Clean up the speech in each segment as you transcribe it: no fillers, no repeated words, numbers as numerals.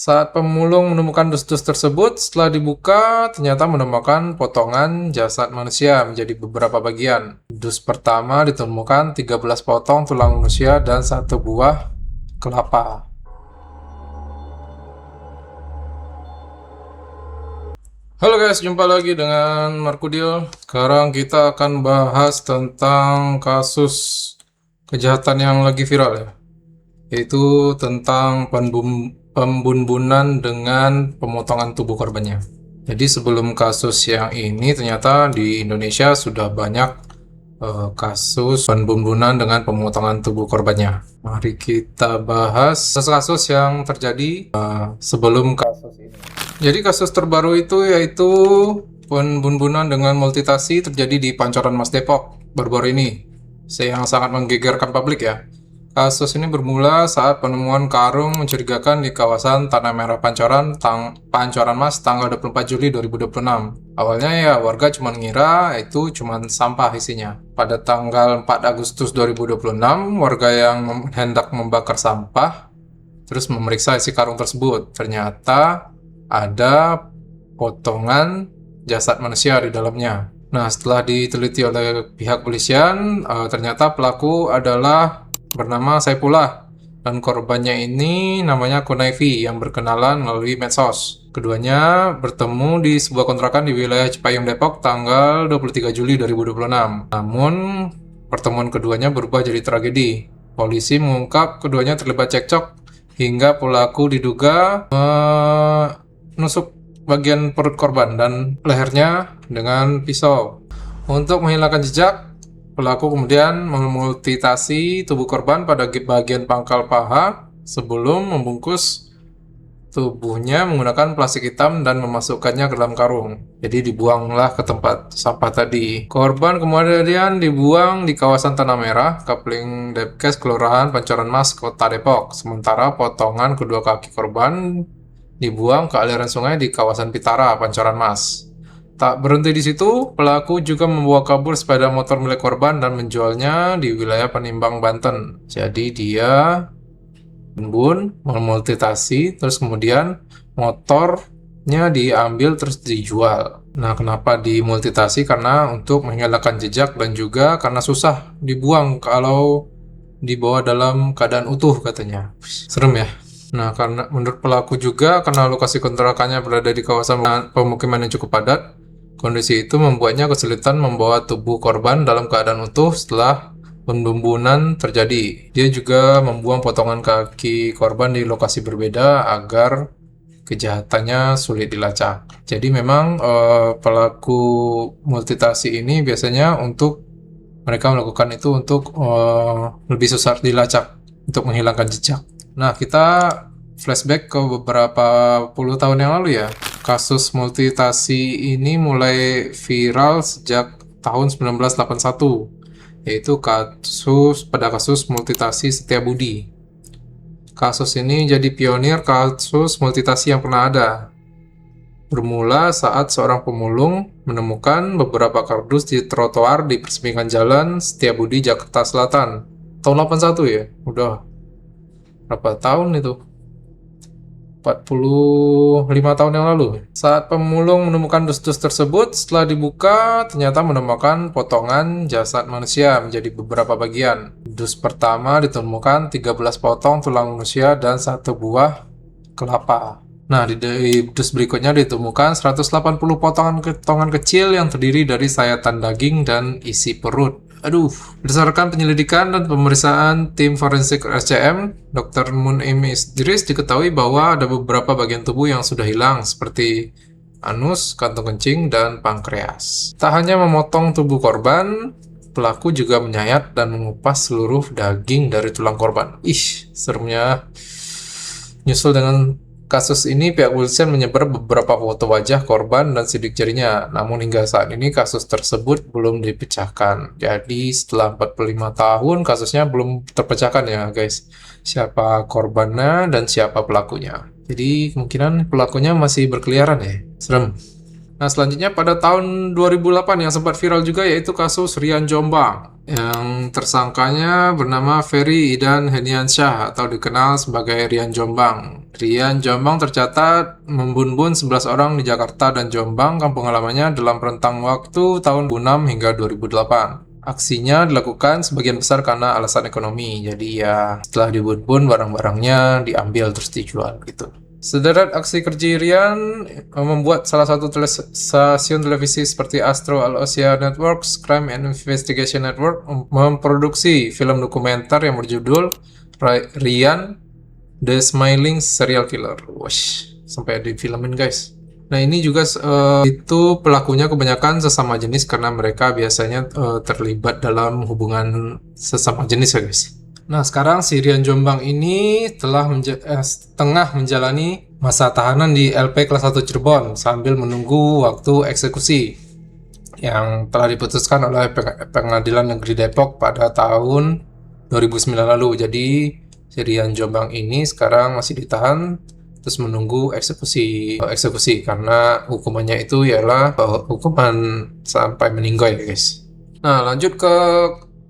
Saat pemulung menemukan dus-dus tersebut, setelah dibuka, ternyata menemukan potongan jasad manusia menjadi beberapa bagian. Dus pertama ditemukan 13 potong tulang manusia dan satu buah kelapa. Halo guys, jumpa lagi dengan Markudil. Sekarang kita akan bahas tentang kasus kejahatan yang lagi viral ya, yaitu tentang pembunbunan dengan pemotongan tubuh korbannya. Jadi sebelum kasus yang ini ternyata di Indonesia sudah banyak kasus pembunbunan dengan pemotongan tubuh korbannya. Mari kita bahas kasus-kasus yang terjadi sebelum kasus ini. Jadi kasus terbaru itu yaitu pembunbunan dengan multitasi terjadi di Pancoran Mas Depok baru-baru ini, yang sangat menggegerkan publik ya. Kasus ini bermula saat penemuan karung mencurigakan di kawasan Tanah Merah Pancoran Mas tanggal 24 Juli 2026. Awalnya ya warga cuma ngira itu cuma sampah isinya. Pada tanggal 4 Agustus 2026, warga yang hendak membakar sampah terus memeriksa isi karung tersebut. Ternyata ada potongan jasad manusia di dalamnya. Nah, setelah diteliti oleh pihak polisian, ternyata pelaku adalah bernama Saipullah dan korbannya ini namanya Kunaifi yang berkenalan melalui medsos. Keduanya bertemu di sebuah kontrakan di wilayah Cipayung Depok tanggal 23 Juli 2026. Namun, pertemuan keduanya berubah jadi tragedi. Polisi mengungkap keduanya terlibat cekcok hingga pelaku diduga menusuk bagian perut korban dan lehernya dengan pisau. Untuk menghilangkan jejak, pelaku kemudian memultitasi tubuh korban pada bagian pangkal paha sebelum membungkus tubuhnya menggunakan plastik hitam dan memasukkannya ke dalam karung. Jadi dibuanglah ke tempat sampah tadi. Korban kemudian dibuang di kawasan Tanah Merah, Kapling Depkes, Kelurahan Pancoran Mas, Kota Depok. Sementara potongan kedua kaki korban dibuang ke aliran sungai di kawasan Pitara, Pancoran Mas. Tak berhenti di situ, pelaku juga membawa kabur sepeda motor milik korban dan menjualnya di wilayah Panimbang, Banten. Jadi dia memultitasi, terus kemudian motornya diambil terus dijual. Nah, kenapa dimultitasi? Karena untuk menghilangkan jejak dan juga karena susah dibuang kalau dibawa dalam keadaan utuh katanya. Serem ya. Nah, karena menurut pelaku juga karena lokasi kontrakannya berada di kawasan pemukiman yang cukup padat, kondisi itu membuatnya kesulitan membawa tubuh korban dalam keadaan utuh setelah pembunbunan terjadi. Dia juga membuang potongan kaki korban di lokasi berbeda agar kejahatannya sulit dilacak. Jadi memang pelaku multitasi ini biasanya untuk mereka melakukan itu untuk lebih susah dilacak untuk menghilangkan jejak. Nah, kita flashback ke beberapa puluh tahun yang lalu ya. Kasus multitasi ini mulai viral sejak tahun 1981, yaitu kasus multitasi Setiabudi. Kasus ini jadi pionir kasus multitasi yang pernah ada. Bermula saat seorang pemulung menemukan beberapa kardus di trotoar di persimpangan jalan Setiabudi, Jakarta Selatan. Tahun 81 ya, udah berapa tahun itu? 45 tahun yang lalu. Saat pemulung menemukan dus-dus tersebut, setelah dibuka, ternyata menemukan potongan jasad manusia menjadi beberapa bagian. Dus pertama ditemukan 13 potong tulang manusia dan satu buah kelapa. Nah, di dus berikutnya ditemukan 180 potongan kecil yang terdiri dari sayatan daging dan isi perut. Berdasarkan penyelidikan dan pemeriksaan tim forensik RCM, Dr. Munim Idris diketahui bahwa ada beberapa bagian tubuh yang sudah hilang seperti anus, kantung kencing, dan pankreas. Tak hanya memotong tubuh korban, pelaku juga menyayat dan mengupas seluruh daging dari tulang korban. Seremnya. Nyusul dengan kasus ini, pihak polisian menyebar beberapa foto wajah korban dan sidik jarinya. Namun hingga saat ini kasus tersebut belum dipecahkan. Jadi setelah 45 tahun kasusnya belum terpecahkan ya guys. Siapa korbannya dan siapa pelakunya. Jadi kemungkinan pelakunya masih berkeliaran ya. Serem. Nah, selanjutnya pada tahun 2008 yang sempat viral juga yaitu kasus Rian Jombang. Yang tersangkanya bernama Ferry Idan Hediansyah atau dikenal sebagai Rian Jombang. Rian Jombang tercatat membunuh 11 orang di Jakarta dan Jombang, kampung halamannya, dalam rentang waktu tahun 2006 hingga 2008. Aksinya dilakukan sebagian besar karena alasan ekonomi. Jadi ya setelah dibun barang-barangnya diambil terus dijual gitu. Sederet aksi kejirian membuat salah satu stasiun televisi seperti Astro Al Asia Networks, Crime and Investigation Network memproduksi film dokumenter yang berjudul Rian The Smiling Serial Killer. Wash, sampai difilmin guys. Nah ini juga itu pelakunya kebanyakan sesama jenis karena mereka biasanya terlibat dalam hubungan sesama jenis ya guys. Nah sekarang si Rian Jombang ini tengah menjalani masa tahanan di LP kelas 1 Cirebon sambil menunggu waktu eksekusi yang telah diputuskan oleh Pengadilan Negeri Depok pada tahun 2009 lalu. Jadi si Rian Jombang ini sekarang masih ditahan terus menunggu eksekusi karena hukumannya itu ialah hukuman sampai meninggal ya guys. Nah lanjut ke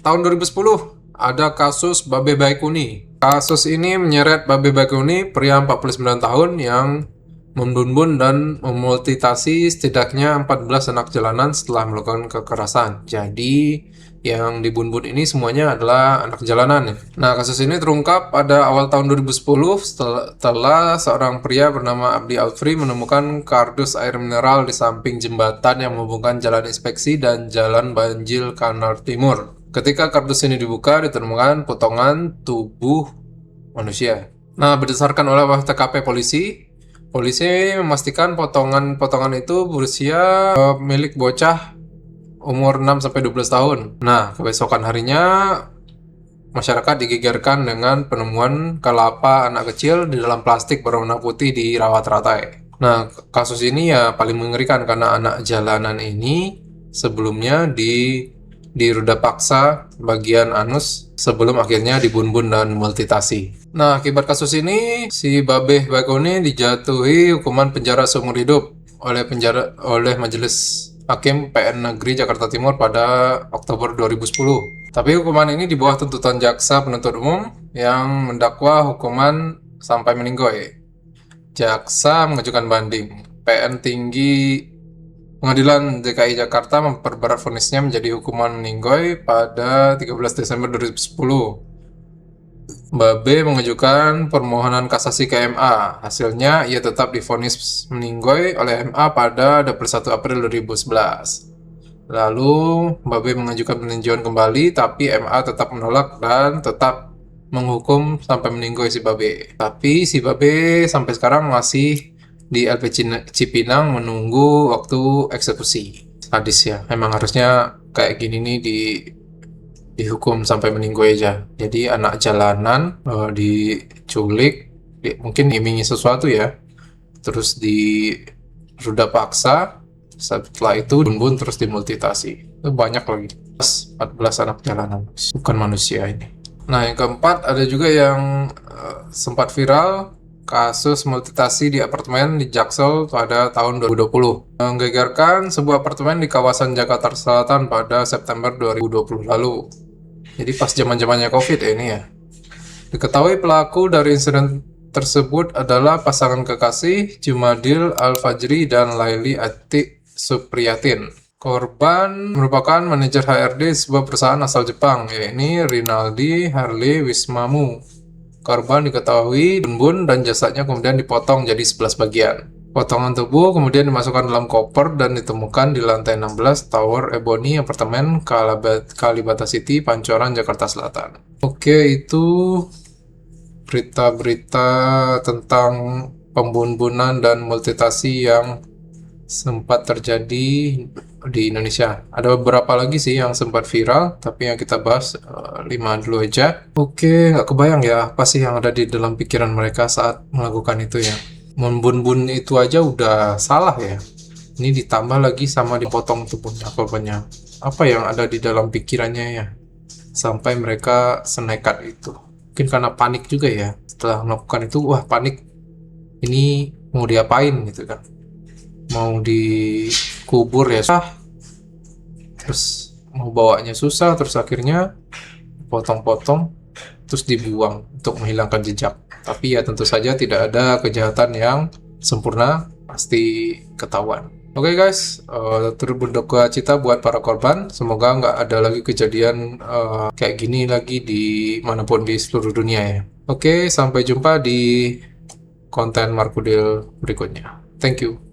tahun 2010 ada kasus Babe Baikuni. Kasus ini menyeret Babe Baikuni, pria 49 tahun yang membun dan memultitasi setidaknya 14 anak jalanan setelah melakukan kekerasan. Jadi yang dibun ini semuanya adalah anak jalanan ya. Nah kasus ini terungkap pada awal tahun 2010 setelah seorang pria bernama Abdi Alfri menemukan kardus air mineral di samping jembatan yang menghubungkan Jalan Inspeksi dan Jalan Banjil Kanal Timur. Ketika kardus ini dibuka, ditemukan potongan tubuh manusia. Nah, berdasarkan olah TKP polisi memastikan potongan-potongan itu berusia milik bocah umur 6-12 tahun. Nah, kebesokan harinya masyarakat digegerkan dengan penemuan kelapa anak kecil di dalam plastik berwarna putih di rawat ratai. Nah, kasus ini ya paling mengerikan karena anak jalanan ini sebelumnya diruda paksa bagian anus sebelum akhirnya dibun dan multitasi. Nah, akibat kasus ini si Babe Baikuni dijatuhi hukuman penjara seumur hidup oleh Majelis Hakim PN Negeri Jakarta Timur pada Oktober 2010. Tapi hukuman ini di bawah tuntutan jaksa penuntut umum yang mendakwa hukuman sampai meninggoy. Jaksa mengajukan banding. PN tinggi Pengadilan DKI Jakarta memperberat vonisnya menjadi hukuman meninggoy pada 13 Desember 2010. Babe mengajukan permohonan kasasi ke MA. Hasilnya ia tetap divonis meninggoy oleh MA pada 21 April 2011. Lalu Babe mengajukan peninjauan kembali tapi MA tetap menolak dan tetap menghukum sampai meninggoy si Babe. Tapi si Babe sampai sekarang masih di LP Cipinang menunggu waktu eksekusi. Sadis ya, emang harusnya kayak gini nih dihukum sampai meninggoy aja. Jadi anak jalanan diculik, mungkin iming sesuatu ya, terus diruda paksa, setelah itu bun terus dimultitasi. Itu banyak lagi, 14 anak jalanan, bukan manusia ini. Nah yang keempat ada juga yang sempat viral, kasus multitasi di apartemen di Jaksel pada tahun 2020. Menggegerkan sebuah apartemen di kawasan Jakarta Selatan pada September 2020 lalu. Jadi pas zaman-zamannya COVID ya ini ya. Diketahui pelaku dari insiden tersebut adalah pasangan kekasih Jumadil Al-Fajri dan Laili Atik Supriyatin. Korban merupakan manajer HRD sebuah perusahaan asal Jepang, yakni Rinaldi Harley Wismamu. Korban diketahui bun dan jasadnya kemudian dipotong jadi 11 bagian. Potongan tubuh kemudian dimasukkan dalam koper dan ditemukan di lantai 16 Tower Ebony apartemen Kalibata City, Pancoran, Jakarta Selatan. Oke, itu berita-berita tentang pembunuhan dan multitasi yang sempat terjadi di Indonesia. Ada beberapa lagi sih yang sempat viral, tapi yang kita bahas 5 dulu aja. Oke, nggak kebayang ya apa sih yang ada di dalam pikiran mereka saat melakukan itu ya. Membun itu aja udah salah ya. Ini ditambah lagi sama dipotong tubuhnya korbannya. Apa yang ada di dalam pikirannya ya, sampai mereka senekat itu. Mungkin karena panik juga ya. Setelah melakukan itu, wah panik. Ini mau diapain gitu kan. mau dikubur ya susah, terus mau bawanya susah, terus akhirnya potong-potong terus dibuang untuk menghilangkan jejak. Tapi ya tentu saja tidak ada kejahatan yang sempurna, pasti ketahuan. Oke guys, turut berduka cita buat para korban. Semoga nggak ada lagi kejadian kayak gini lagi di manapun di seluruh dunia ya. Oke, sampai jumpa di konten Markudil berikutnya. Thank you.